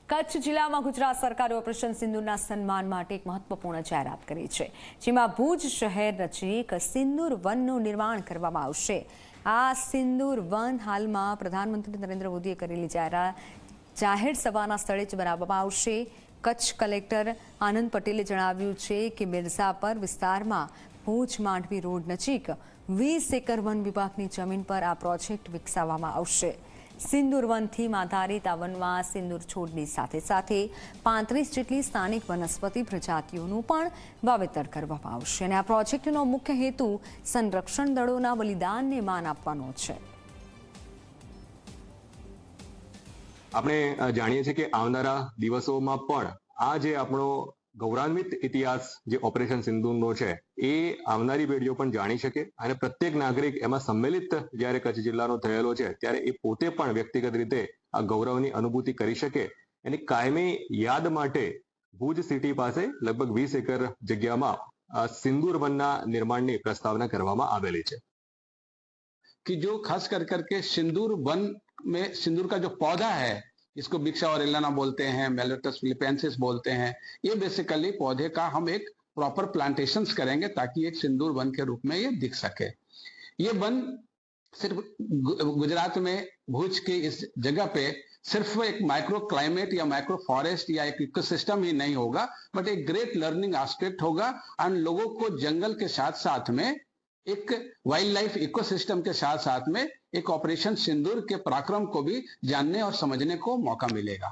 કચ્છ જિલ્લામાં ગુજરાત સરકારે ઓપરેશન સિંદૂરના સન્માન માટે એક મહત્વપૂર્ણ જાહેરાત કરી છે, જેમાં ભુજ શહેર નજીક સિંદૂર વનનું નિર્માણ કરવામાં આવશે। આ સિંદૂર વન હાલમાં પ્રધાનમંત્રી નરેન્દ્ર મોદીએ કરેલી જાહેર સભાના સ્થળે જ બનાવવામાં આવશે। કચ્છ કલેક્ટર આનંદ પટેલે જણાવ્યું છે કે મિર્ઝાપર વિસ્તારમાં ભુજ માંડવી રોડ નજીક 20 એકર વન વિભાગની જમીન પર આ પ્રોજેક્ટ વિકસાવવામાં આવશે। સિંદૂર વનથી આધારિત આ વનમાં સિંદૂર છોડની સાથે સાથે 35 જેટલી સ્થાનિક વનસ્પતિ પ્રજાતિઓનું પણ વાવેતર કરવામાં આવશે અને આ પ્રોજેક્ટનો મુખ્ય હેતુ સંરક્ષણ દળોના બલિદાનને માન આપવાનો છે। આપણે જાણીએ છીએ કે આવનારા દિવસોમાં પણ આ જે આપણો ગૌરવાન્વિત ઇતિહાસ જે ઓપરેશન સિંદૂરનો છે એ આવનારી પેઢીઓ પણ જાણી શકે અને પ્રત્યેક નાગરિક એમાં સંમેલિત જ્યારે કચ્છ જિલ્લાનો થયેલો છે ત્યારે એ પોતે પણ વ્યક્તિગત રીતે આ ગૌરવની અનુભૂતિ કરી શકે એની કાયમી યાદ માટે ભુજ સિટી પાસે લગભગ 20 એકર જગ્યામાં સિંદૂર વનના નિર્માણની પ્રસ્તાવના કરવામાં આવેલી છે। कि जो खास कर करके सिंदूर वन में सिंदूर का जो पौधा है, इसको बिक्सा ऑरेलियाना बोलते हैं, मेलोटस फिलिपेंसिस बोलते हैं, ये बेसिकली पौधे का हम एक प्रॉपर प्लांटेशंस करेंगे ताकि एक सिंदूर वन के रूप में ये दिख सके। ये वन सिर्फ गुजरात में भुज की इस जगह पे सिर्फ एक माइक्रो क्लाइमेट या माइक्रो फॉरेस्ट या एक इकोसिस्टम ही नहीं होगा, बट एक ग्रेट लर्निंग एस्पेक्ट होगा एंड लोगों को जंगल के साथ साथ में एक वाइल्ड लाइफ इकोसिस्टम के साथ साथ में एक ऑपरेशन सिंदूर के पराक्रम को भी जानने और समझने को मौका मिलेगा।